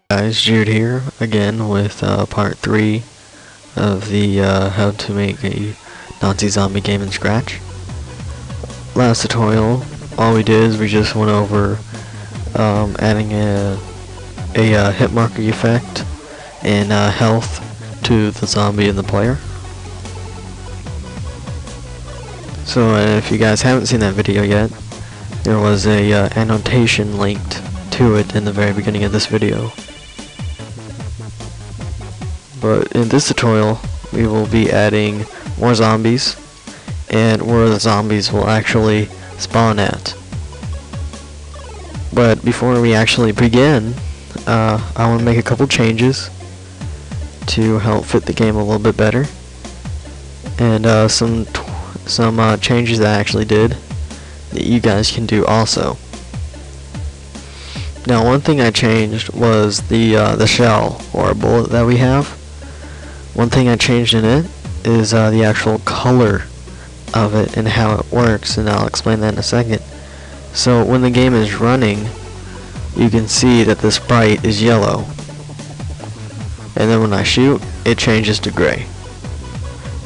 Guys, Jude here again with part 3 of the how to make a Nazi zombie game in Scratch. Last tutorial, all we did is we just went over adding a hit marker effect and health to the zombie and the player. So if you guys haven't seen that video yet, there was a annotation linked to it in the very beginning of this video. But in this tutorial, we will be adding more zombies and where the zombies will actually spawn at. But before we actually begin, I want to make a couple changes to help fit the game a little bit better, and some changes that I actually did that you guys can do also. Now, one thing I changed was the shell or bullet that we have. One thing I changed in it is the actual color of it and how it works, and I'll explain that in a second. So when the game is running, you can see that the sprite is yellow, and then when I shoot, it changes to gray.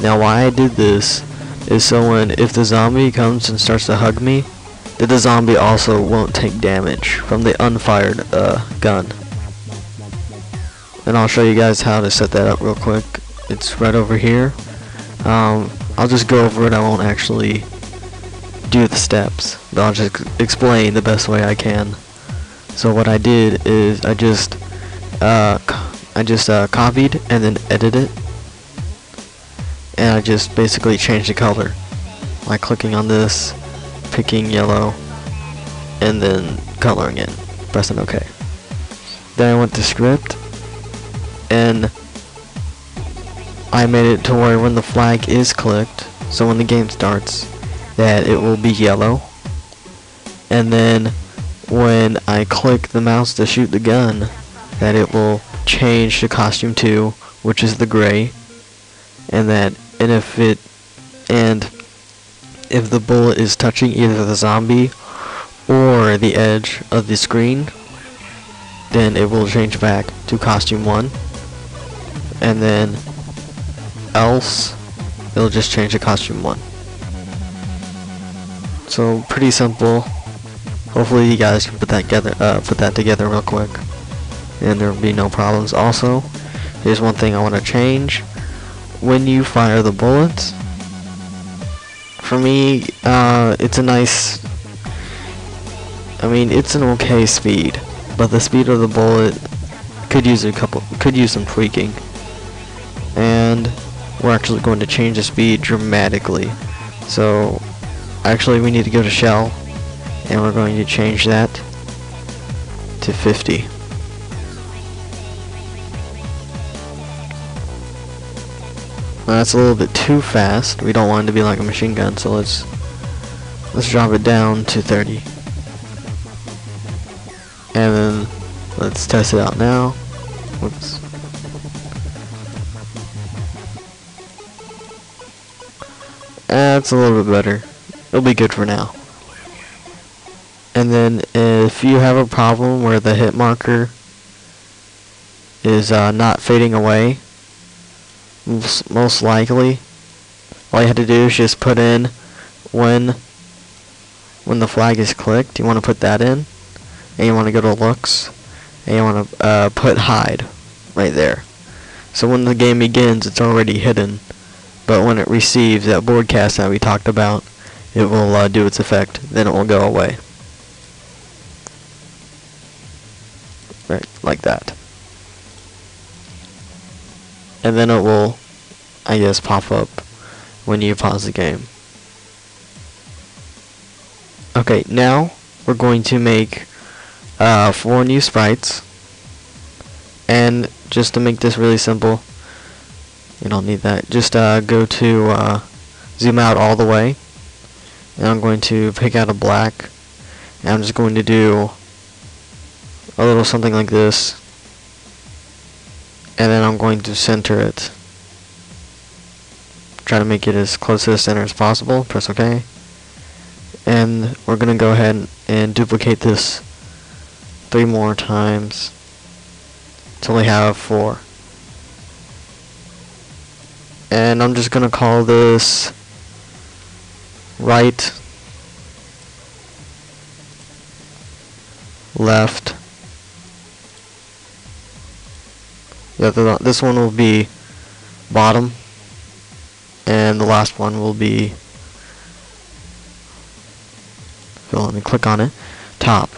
Now why I did this is so if the zombie comes and starts to hug me, that the zombie also won't take damage from the unfired gun. And I'll show you guys how to set that up real quick. It's right over here. I'll just go over it. I won't actually do the steps, but I'll just explain the best way I can. So what I did is I just copied and then edited it, and I just basically changed the color by clicking on this, picking yellow, and then coloring it, pressing OK. Then I went to script, and I made it to where when the flag is clicked, so when the game starts, that it will be yellow, and then when I click the mouse to shoot the gun, that it will change to costume 2, which is the gray, and if the bullet is touching either the zombie or the edge of the screen, then it will change back to costume 1, and then else it'll just change to costume 1. So pretty simple. Hopefully you guys can put that together real quick, and there will be no problems. Also, here's one thing I want to change. When you fire the bullets, for me, it's an okay speed, but the speed of the bullet could use some tweaking, and we're actually going to change the speed dramatically. So actually we need to go to shell, and we're going to change that to 50. Now that's a little bit too fast. We don't want it to be like a machine gun, so let's drop it down to 30. And then let's test it out now. Whoops. That's a little bit better. It'll be good for now. And then if you have a problem where the hit marker is not fading away, most likely all you have to do is just put in when the flag is clicked. You want to put that in, and you want to go to looks, and you want to put hide right there. So when the game begins, it's already hidden, but when it receives that broadcast that we talked about, it will do its effect, then it will go away. Right, like that. And then it will, I guess, pop up when you pause the game. Okay, now we're going to make 4 new sprites, and just to make this really simple, you don't need that, just go to zoom out all the way, and I'm going to pick out a black, and I'm just going to do a little something like this, and then I'm going to center it. Try to make it as close to the center as possible. Press OK. And we're going to go ahead and duplicate this 3 more times. till we have 4. And I'm just gonna call this right, left. This one will be bottom, and the last one will be, so let me click on it, top.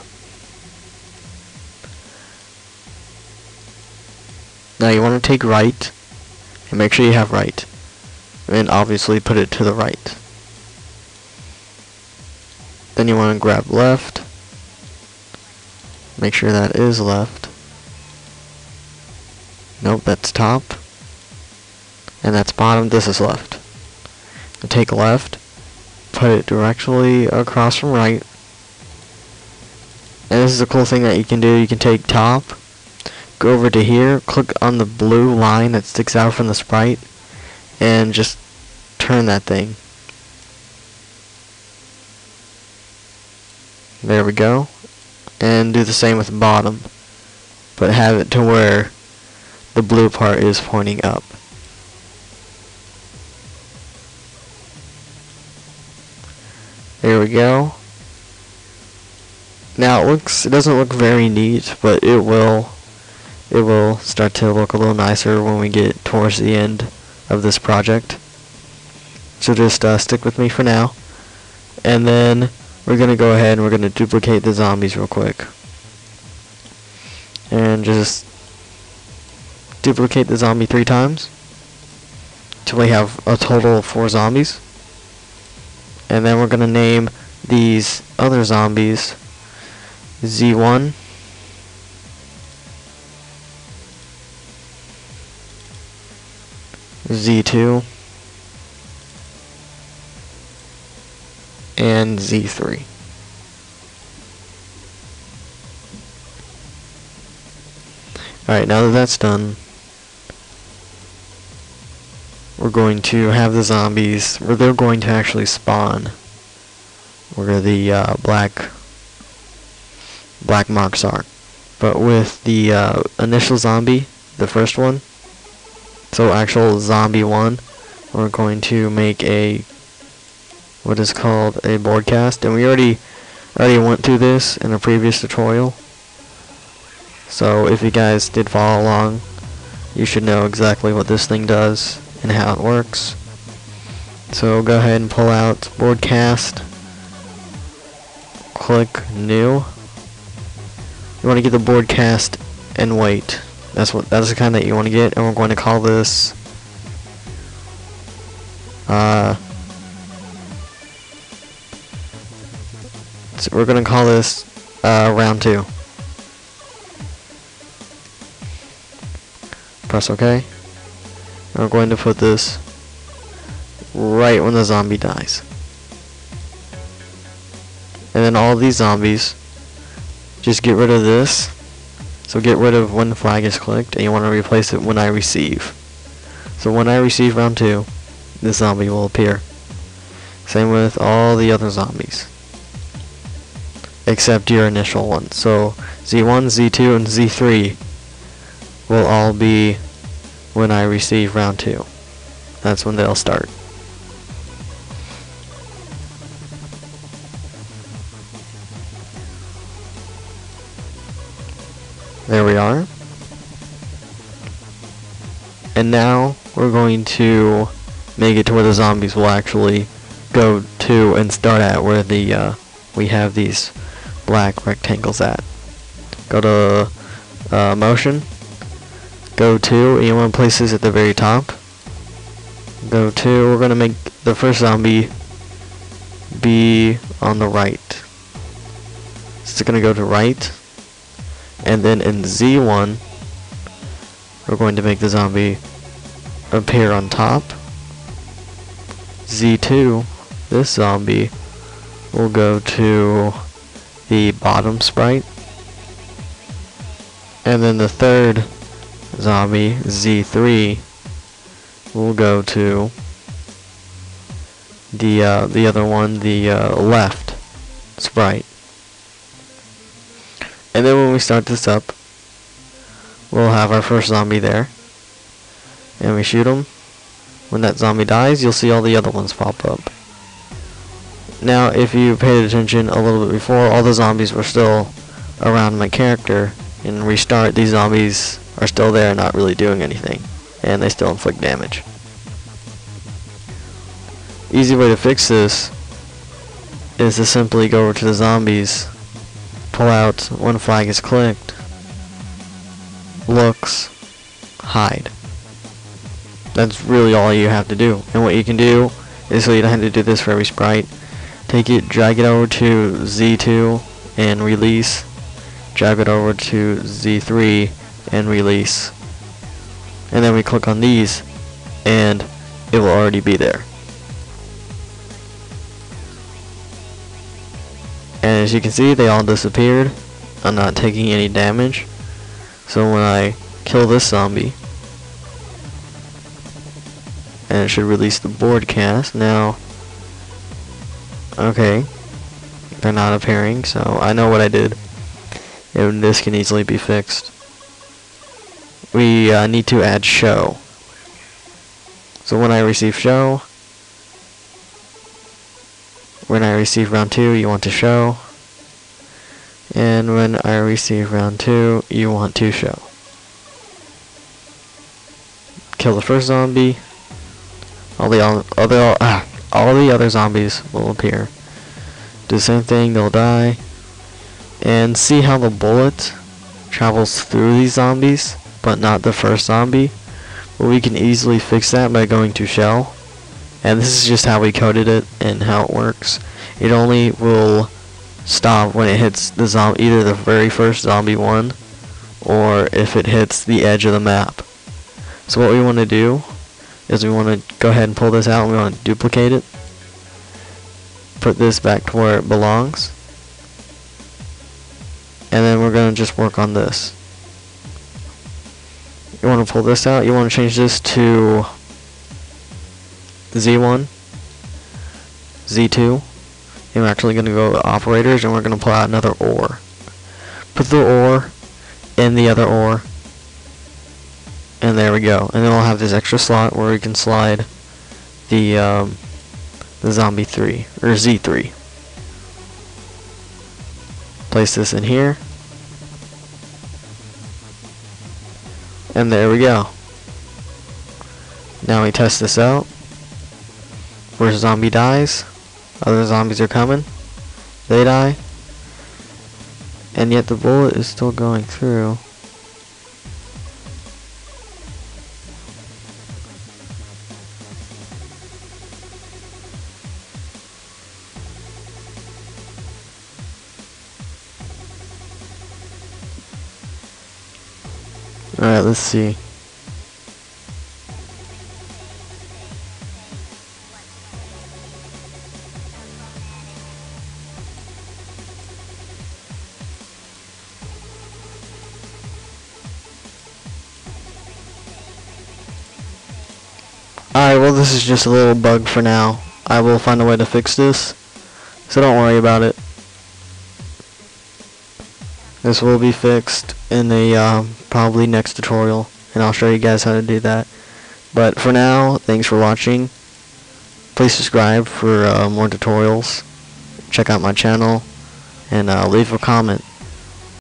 Now you want to take right, and make sure you have right, and obviously put it to the right. Then you want to grab left, make sure that is left. Nope, that's top. And that's bottom, this is left. And take left, put it directly across from right. And this is a cool thing that you can do. You can take top, go over to here, click on the blue line that sticks out from the sprite, and just turn that thing. There we go. And do the same with bottom, but have it to where the blue part is pointing up. There we go. Now it doesn't look very neat, but it will start to look a little nicer when we get towards the end of this project. So just stick with me for now, and then we're gonna go ahead and we're gonna duplicate the zombies real quick, and just duplicate the zombie 3 times till we have a total of 4 zombies. And then we're gonna name these other zombies Z1, Z2, and Z3. Alright, now that that's done, we're going to have the zombies, where they're going to actually spawn where the black marks are. But with the initial zombie, the first one, so actual zombie 1, we're going to make what is called a broadcast, and we already went through this in a previous tutorial. So if you guys did follow along, you should know exactly what this thing does and how it works. So go ahead and pull out broadcast, click new. You want to get the broadcast and wait. That's the kind that you want to get, and we're going to call this so we're going to call this round 2. Press OK. And we're going to put this right when the zombie dies. And then all these zombies, just get rid of this. So get rid of when the flag is clicked, and you want to replace it when I receive. So when I receive round 2, this zombie will appear. Same with all the other zombies, except your initial one. So Z1, Z2, and Z3 will all be when I receive round 2. That's when they'll start. There we are. And now we're going to make it to where the zombies will actually go to and start at where the we have these black rectangles at. Go to motion, go to, and you want to place this at the very top. Go to, we're going to make the first zombie be on the right. So it's going to go to right. And then in Z1, we're going to make the zombie appear on top. Z2, this zombie will go to the bottom sprite. And then the third zombie, Z3, will go to the other one, the left sprite. And then when we start this up, we'll have our first zombie there. And we shoot him. When that zombie dies, you'll see all the other ones pop up. Now, if you paid attention a little bit before, all the zombies were still around my character. And restart, these zombies are still there, not really doing anything. And they still inflict damage. Easy way to fix this is to simply go over to the zombies, pull out when flag is clicked, looks, hide. That's really all you have to do. And what you can do is, so you don't have to do this for every sprite, take it, drag it over to Z2 and release, drag it over to Z3 and release, and then we click on these and it will already be there. And as you can see, they all disappeared. I'm not taking any damage. So when I kill this zombie, and it should release the broadcast. Now, okay, they're not appearing, so I know what I did. And this can easily be fixed. We need to add show. So when I receive show, when I receive round 2, you want to show. And when I receive round 2, you want to show. Kill the first zombie. All the other zombies will appear. Do the same thing, they'll die. And see how the bullet travels through these zombies, but not the first zombie? Well, we can easily fix that by going to shell. And this is just how we coded it and how it works. It only will stop when it hits the zombie, either the very first zombie one, or if it hits the edge of the map. So what we want to do is we want to go ahead and pull this out, and we want to duplicate it. Put this back to where it belongs. And then we're going to just work on this. You want to pull this out, you want to change this to Z1, Z2, and we're actually going to go to operators, and we're going to pull out another OR. Put the OR in the other OR, and there we go. And then we'll have this extra slot where we can slide the zombie 3, or Z3. Place this in here, and there we go. Now we test this out. First zombie dies, other zombies are coming, they die, and yet the bullet is still going through. Alright, let's see. Alright, well, this is just a little bug for now. I will find a way to fix this, so don't worry about it. This will be fixed in a probably next tutorial, and I'll show you guys how to do that. But for now, thanks for watching. Please subscribe for more tutorials. Check out my channel, and leave a comment.